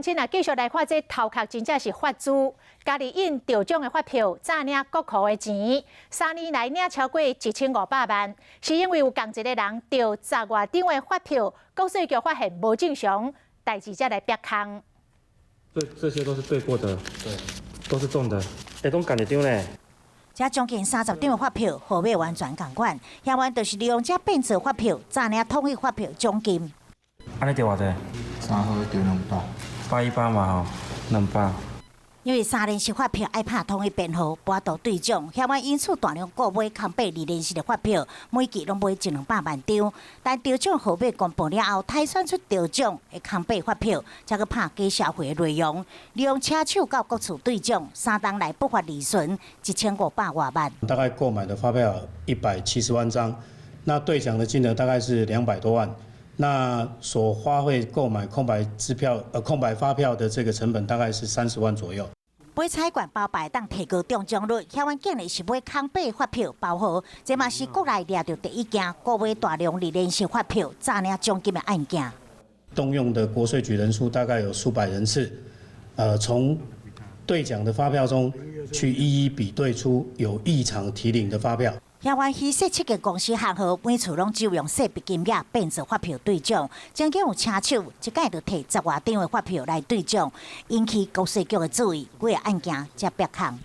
今啊，继续来看这头壳真正是发珠，家己印得奖的发票，诈领国库的钱，3年来领超过1500万，是因为有共一个人得10外张的发票，国税局发现无正常，代志才来逼空。这些都是对过的，对，都是中的，拢共一张嘞。 这将近30张的发票，号码完全共款，嫌犯就是利用这变质发票，诈领统一发票奖金。安尼得偌济3号得200，818嘛吼，200。因为3连式发票爱拍统一编号，跋倒对奖，嫌犯因此大量购买空白2连式的发票，每期拢买100-200万张。但得奖号码公布了后，推算出得奖的空白发票，才去拍假社会的内容，利用车手到各处对奖，3档内不法利润1500多万。大概购买的发票170万张，那兑奖的金额大概是200多万。 那所花费购买空白发票的这个成本大概是30万左右。买彩券包牌当提高中奖率，嫌犯竟然是买空白发票包盒，这嘛是国内抓到第一件购买大量2连式发票诈领奖金的案件。动用的国税局人数大概有数百人次，从兑奖的发票中去一一比对出有异常提领的发票。 嫌犯虚设7个公司行号，每次拢只有用细笔金额变做发票兑奖，曾经有车手一届就摕10外张的发票来兑奖，引起国税局的注意，几个案件才被控。